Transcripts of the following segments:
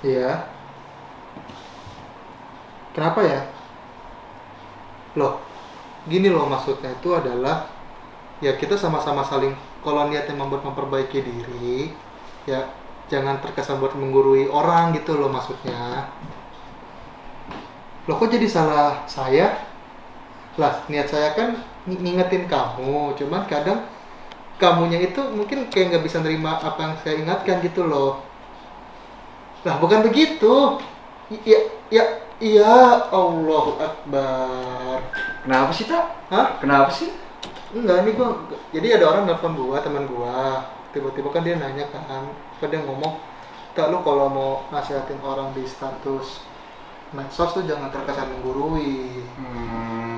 Iya. Kenapa ya? Loh, gini loh maksudnya itu adalah ya kita sama-sama saling kalau niatnya memperbaiki diri ya jangan terkesan buat menggurui orang gitu loh maksudnya. Loh kok jadi salah saya? Lah niat saya kan ngingetin kamu, cuman kadang kamunya itu mungkin kayak nggak bisa nerima apa yang saya ingatkan gitu loh. Lah bukan begitu. Iya, ya, iya, Allahu Akbar. Kenapa sih, Tak? Hah? Kenapa sih? Enggak, ini gua jadi ada orang nelfon gua, teman gua. Tiba-tiba kan dia nanya kan, apa dia ngomong, "Tak lu kalau mau nasihatin orang di status medsos tuh jangan terkesan menggurui."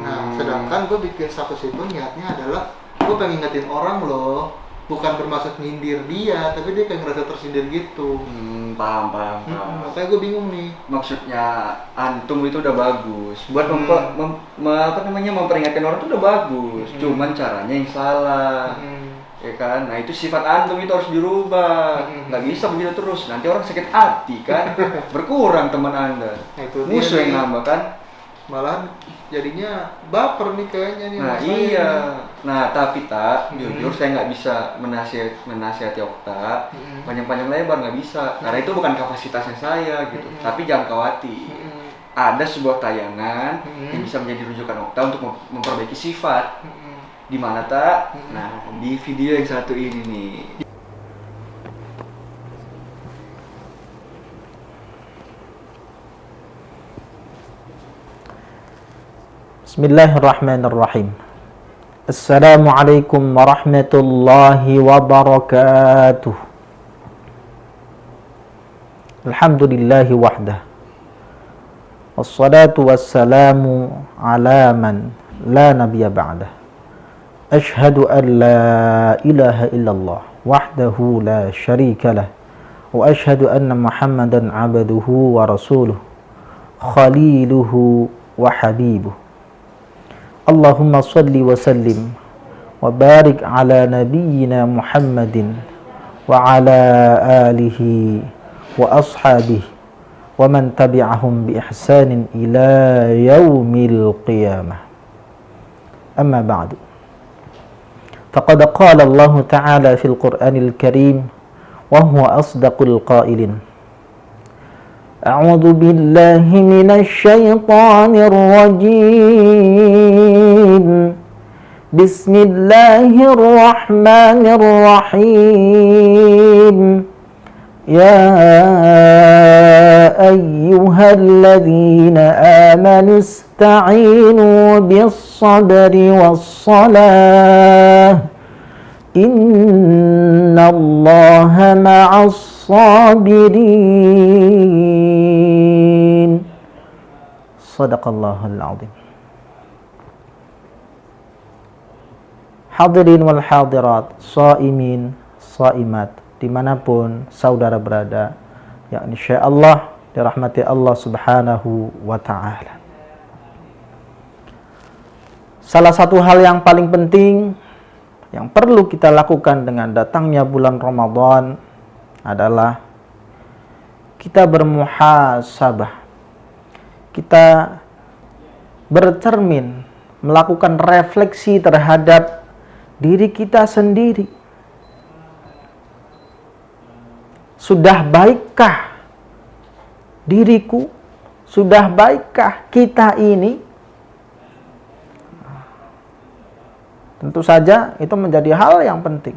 Nah, sedangkan gue bikin status itu niatnya adalah gue pengen ngingetin orang loh, bukan bermaksud nyindir dia, tapi dia kayak ngerasa tersindir gitu. Paham, paham, paham. Makanya gue bingung nih. Maksudnya antum itu udah bagus. Buat memperingatkan orang itu udah bagus. Cuman caranya yang salah. Ya kan? Nah, itu sifat antum itu harus dirubah. Nggak bisa begitu terus. Nanti orang sakit hati kan. Berkurang teman Anda. Nah, itu Musuh yang dia nih. nambah kan. Malahan jadinya baper nih kayaknya nih. Nah sama saya iya, nih. nah tapi tak, jujur saya nggak bisa menasihati Okta panjang-panjang lebar, nggak bisa, karena itu bukan kapasitasnya saya gitu. Tapi jangan khawatir, ada sebuah tayangan yang bisa menjadi rujukan Okta untuk memperbaiki sifat. Di mana tak? Nah di video yang satu ini nih. Bismillahirrahmanirrahim. Assalamualaikum warahmatullahi wabarakatuh. Alhamdulillahi wahdah. Wassalatu wassalamu ala man la nabiyya ba'dah. Ashhadu an la ilaha illallah wahdahu la syarika lah. Wa ashhadu anna Muhammadan abduhu wa rasuluh. Khaliluhu wa habibuh. Allahumma salli wa sallim wa barik ala nabiyyina Muhammadin wa ala alihi wa ashabihi wa man tabi'ahum bi ihsanin ila yaumil qiyamah. Amma ba'du. Faqad qala Allah Ta'ala fil Qur'anil Karim wa huwa asdaqul qailin. أعوذ بالله من الشيطان الرجيم بسم الله الرحمن الرحيم يا أيها الذين آمنوا استعينوا بالصبر والصلاة إن الله مع الصابرين. Sadaqallahul azim. Hadirin wal hadirat, shaimin, shaimat, dimanapun saudara berada, yang insyaallah dirahmati Allah subhanahu wa ta'ala. Salah satu hal yang paling penting yang perlu kita lakukan dengan datangnya bulan Ramadan adalah kita bermuhasabah. Kita bercermin, melakukan refleksi terhadap diri kita sendiri. Sudah baikkah diriku? Sudah baikkah kita ini? Tentu saja itu menjadi hal yang penting.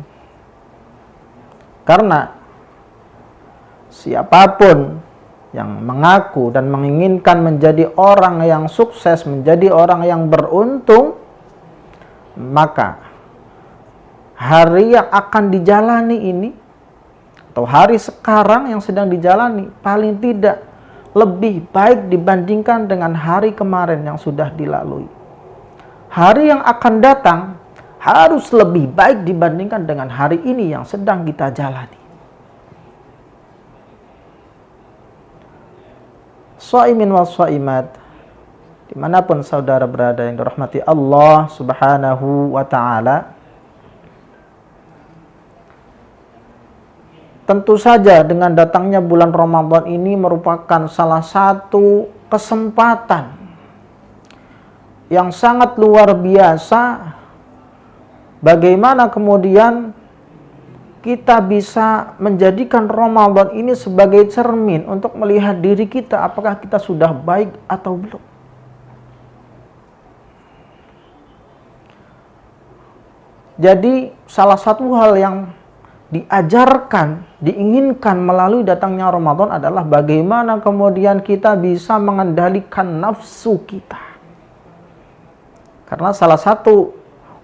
Karena siapapun yang mengaku dan menginginkan menjadi orang yang sukses, menjadi orang yang beruntung, maka hari yang akan dijalani ini, atau hari sekarang yang sedang dijalani, paling tidak lebih baik dibandingkan dengan hari kemarin yang sudah dilalui. Hari yang akan datang harus lebih baik dibandingkan dengan hari ini yang sedang kita jalani. Shaimin wal shaimat, dimanapun saudara berada yang dirahmati Allah subhanahu wa ta'ala, tentu saja dengan datangnya bulan Ramadan ini merupakan salah satu kesempatan yang sangat luar biasa bagaimana kemudian kita bisa menjadikan Ramadan ini sebagai cermin untuk melihat diri kita apakah kita sudah baik atau belum. Jadi salah satu hal yang diajarkan, diinginkan melalui datangnya Ramadan adalah bagaimana kemudian kita bisa mengendalikan nafsu kita. Karena salah satu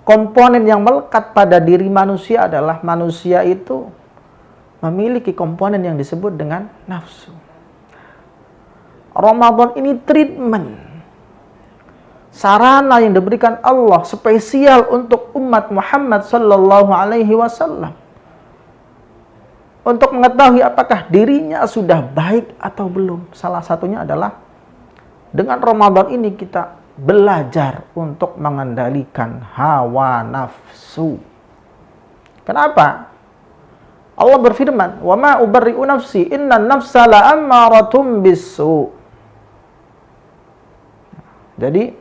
komponen yang melekat pada diri manusia adalah manusia itu memiliki komponen yang disebut dengan nafsu. Ramadan ini treatment, sarana yang diberikan Allah spesial untuk umat Muhammad sallallahu alaihi wasallam untuk mengetahui apakah dirinya sudah baik atau belum. Salah satunya adalah dengan Ramadan ini kita belajar untuk mengendalikan hawa nafsu. Kenapa? Allah berfirman, "Wa ma ubarri'u nafsi, innan nafsa la'ammaratum bisu." Jadi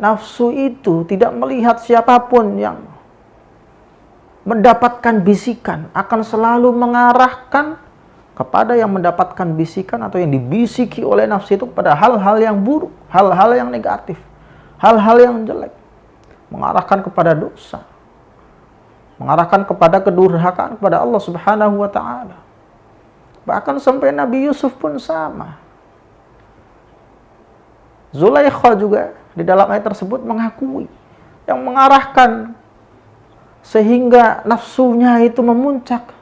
nafsu itu tidak melihat siapapun yang mendapatkan bisikan, akan selalu mengarahkan kepada yang mendapatkan bisikan atau yang dibisiki oleh nafsu itu pada hal-hal yang buruk, hal-hal yang negatif, hal-hal yang jelek, mengarahkan kepada dosa, mengarahkan kepada kedurhakaan kepada Allah Subhanahu wa taala. Bahkan sampai Nabi Yusuf pun sama. Zulaikha juga di dalam ayat tersebut mengakui yang mengarahkan sehingga nafsunya itu memuncak,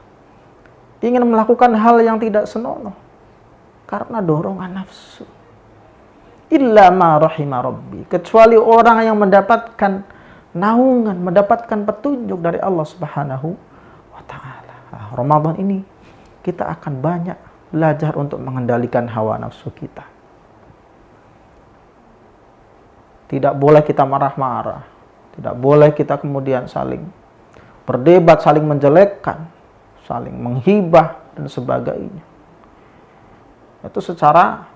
ingin melakukan hal yang tidak senonoh karena dorongan nafsu. Illa ma rahima rabbi, kecuali orang yang mendapatkan naungan, mendapatkan petunjuk dari Allah Subhanahu wa taala. Ramadan ini kita akan banyak belajar untuk mengendalikan hawa nafsu kita. Tidak boleh kita marah-marah, tidak boleh kita kemudian saling berdebat, saling menjelekkan, saling menghibah dan sebagainya. Itu secara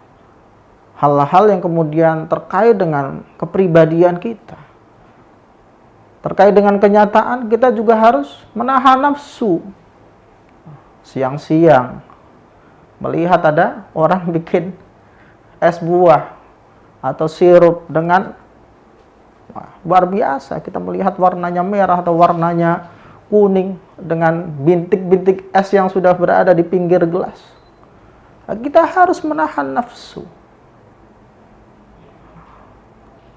hal-hal yang kemudian terkait dengan kepribadian kita. Terkait dengan kenyataan, kita juga harus menahan nafsu. Siang-siang melihat ada orang bikin es buah atau sirup dengan luar biasa, kita melihat warnanya merah atau warnanya kuning dengan bintik-bintik es yang sudah berada di pinggir gelas. Kita harus menahan nafsu.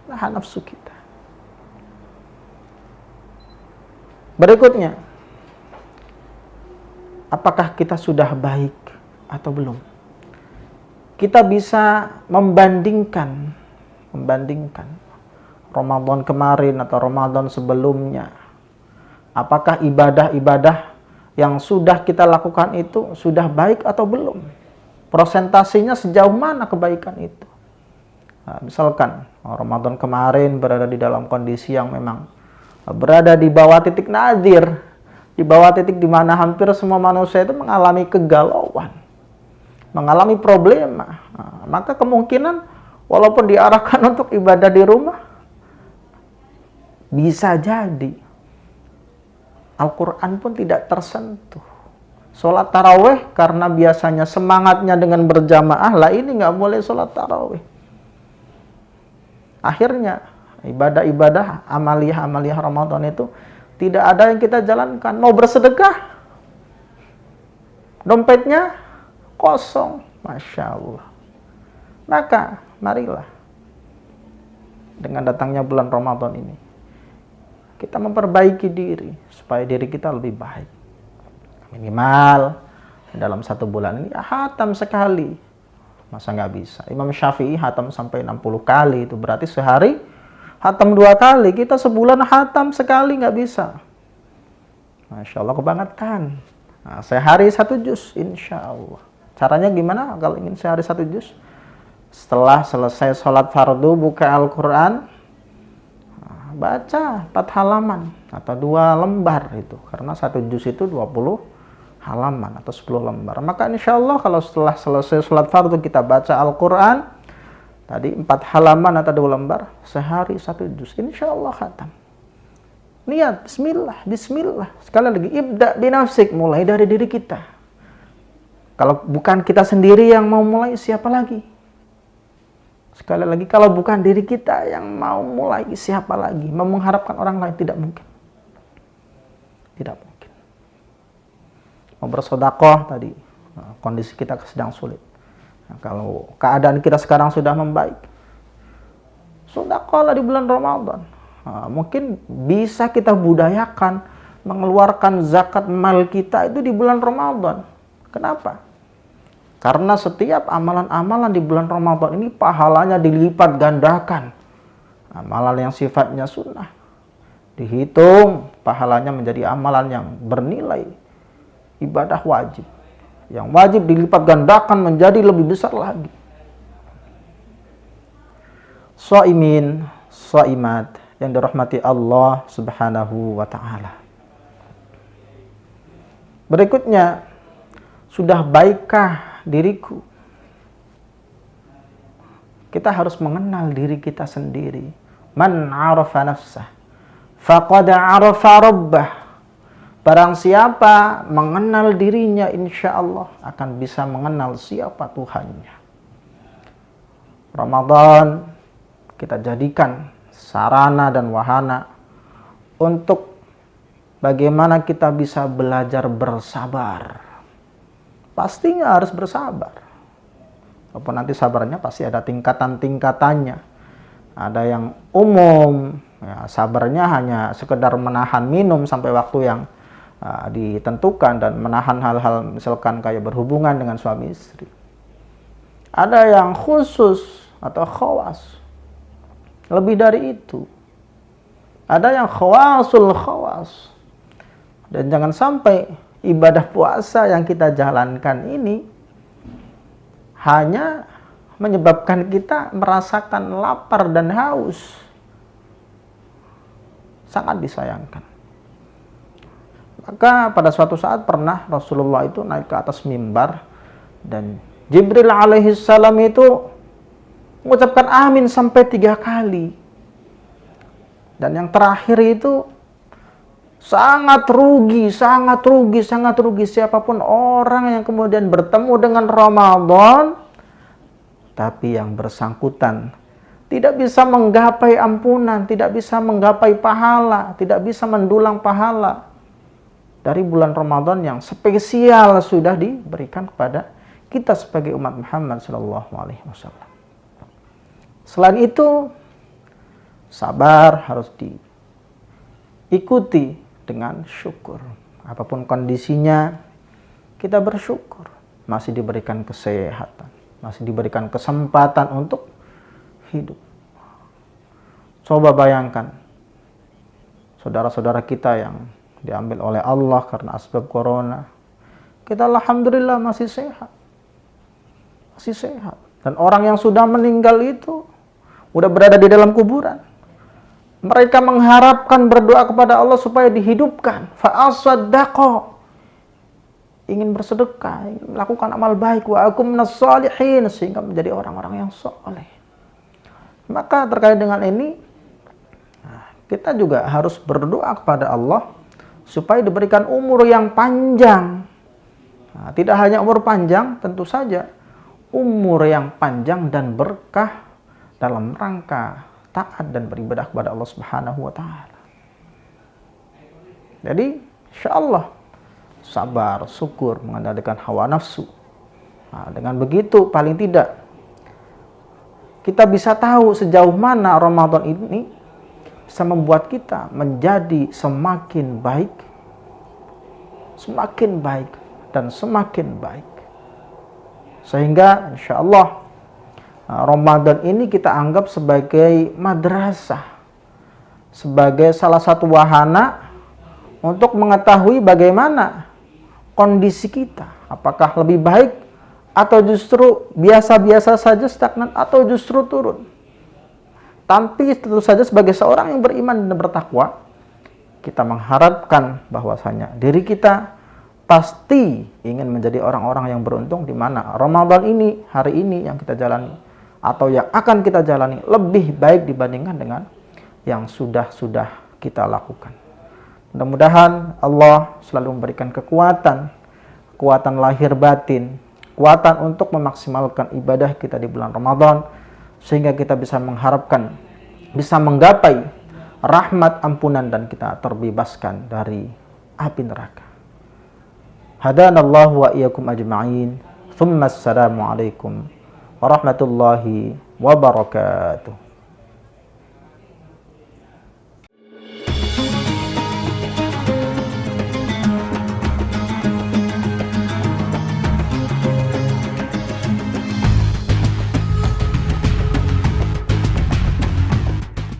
Menahan nafsu kita. Berikutnya, apakah kita sudah baik atau belum? Kita bisa membandingkan Ramadan kemarin atau Ramadan sebelumnya. Apakah ibadah-ibadah yang sudah kita lakukan itu sudah baik atau belum? Prosentasinya sejauh mana kebaikan itu? Nah, misalkan Ramadan kemarin berada di dalam kondisi yang memang berada di bawah titik nadir, di bawah titik di mana hampir semua manusia itu mengalami kegalauan, mengalami problema. Nah, maka kemungkinan walaupun diarahkan untuk ibadah di rumah, bisa jadi Al-Quran pun tidak tersentuh. Sholat tarawih karena biasanya semangatnya dengan berjamaah, lah ini nggak boleh sholat tarawih. Akhirnya ibadah-ibadah, amaliyah-amaliyah Ramadan itu tidak ada yang kita jalankan. Mau bersedekah, dompetnya kosong. Masya Allah. Maka marilah dengan datangnya bulan Ramadan ini kita memperbaiki diri supaya diri kita lebih baik. Minimal dalam satu bulan ini hatam sekali. Masa nggak bisa? Imam Syafi'i hatam sampai 60 kali. Itu berarti sehari hatam 2 kali. Kita sebulan hatam sekali nggak bisa. Masya Allah, kebangetan. Nah, sehari 1 juz insya Allah. Caranya gimana kalau ingin sehari 1 juz? Setelah selesai sholat fardu, buka Al-Quran, baca 4 halaman atau 2 lembar itu, karena 1 juz itu 20 halaman atau 10 lembar. Maka insya Allah kalau setelah selesai sholat fardu kita baca Al-Quran, tadi 4 halaman atau 2 lembar, sehari 1 juz, insya Allah khatam. Niat, bismillah, bismillah. Sekali lagi, ibda binafsik, mulai dari diri kita. Kalau bukan kita sendiri yang mau mulai, siapa lagi? Sekali lagi, kalau bukan diri kita yang mau mulai, siapa lagi? Mau mengharapkan orang lain, tidak mungkin. Tidak mungkin. Mau bersedekah tadi, kondisi kita sedang sulit. Nah, kalau keadaan kita sekarang sudah membaik, sedekahlah di bulan Ramadan. Nah, mungkin bisa kita budayakan mengeluarkan zakat mal kita itu di bulan Ramadan. Kenapa? Karena setiap amalan-amalan di bulan Ramadan ini pahalanya dilipat gandakan. Amalan yang sifatnya sunnah dihitung pahalanya menjadi amalan yang bernilai ibadah wajib. Yang wajib dilipat gandakan menjadi lebih besar lagi. Shaimin, shaimat yang dirahmati Allah Subhanahu wa ta'ala. Berikutnya, sudah baikkah diriku? Kita harus mengenal diri kita sendiri. Man 'arafa nafsah faqad 'arafa rabbah. Barang siapa mengenal dirinya, insya Allah akan bisa mengenal siapa Tuhannya. Ramadan kita jadikan sarana dan wahana untuk bagaimana kita bisa belajar bersabar. Pastinya harus bersabar. Walaupun nanti sabarnya pasti ada tingkatan-tingkatannya. Ada yang umum, ya, sabarnya hanya sekedar menahan minum sampai waktu yang ditentukan dan menahan hal-hal misalkan kayak berhubungan dengan suami istri. Ada yang khusus atau khawas. Lebih dari itu. Ada yang khawasul khawas. Dan jangan sampai ibadah puasa yang kita jalankan ini hanya menyebabkan kita merasakan lapar dan haus. Sangat disayangkan. Maka pada suatu saat pernah Rasulullah itu naik ke atas mimbar dan Jibril alaihissalam itu mengucapkan amin sampai 3 kali. Dan yang terakhir itu sangat rugi siapapun orang yang kemudian bertemu dengan Ramadan tapi yang bersangkutan tidak bisa menggapai ampunan, tidak bisa menggapai pahala, tidak bisa mendulang pahala dari bulan Ramadan yang spesial sudah diberikan kepada kita sebagai umat Muhammad SAW. Selain itu, sabar harus diikuti dengan syukur. Apapun kondisinya, kita bersyukur. Masih diberikan kesehatan, masih diberikan kesempatan untuk hidup. Coba bayangkan, saudara-saudara kita yang diambil oleh Allah karena asbab corona. Kita alhamdulillah masih sehat. Masih sehat. Dan orang yang sudah meninggal itu udah berada di dalam kuburan. Mereka mengharapkan berdoa kepada Allah supaya dihidupkan. Fa'asaddaqa. Ingin bersedekah, ingin melakukan amal baik. Wa akum minas shalihin. Sehingga menjadi orang-orang yang soleh. Maka terkait dengan ini, kita juga harus berdoa kepada Allah supaya diberikan umur yang panjang. Nah, tidak hanya umur panjang, tentu saja umur yang panjang dan berkah dalam rangka taat dan beribadah kepada Allah Subhanahu wa taala. Jadi, insyaallah sabar, syukur, mengendalikan hawa nafsu. Nah, dengan begitu paling tidak kita bisa tahu sejauh mana Ramadan ini bisa membuat kita menjadi semakin baik dan semakin baik. Sehingga insya Allah Ramadan ini kita anggap sebagai madrasah, sebagai salah satu wahana untuk mengetahui bagaimana kondisi kita. Apakah lebih baik atau justru biasa-biasa saja, stagnan, atau justru turun. Tapi tentu saja sebagai seorang yang beriman dan bertakwa, kita mengharapkan bahwasanya diri kita pasti ingin menjadi orang-orang yang beruntung, di mana Ramadan ini, hari ini yang kita jalani atau yang akan kita jalani lebih baik dibandingkan dengan yang sudah kita lakukan. Mudah-mudahan Allah selalu memberikan kekuatan lahir batin, kekuatan untuk memaksimalkan ibadah kita di bulan Ramadan, sehingga kita bisa mengharapkan, bisa menggapai rahmat ampunan dan kita terbebaskan dari api neraka. Hadanallahu wa iyyakum ajma'in. Thumma assalamu alaikum warahmatullahi wabarakatuh.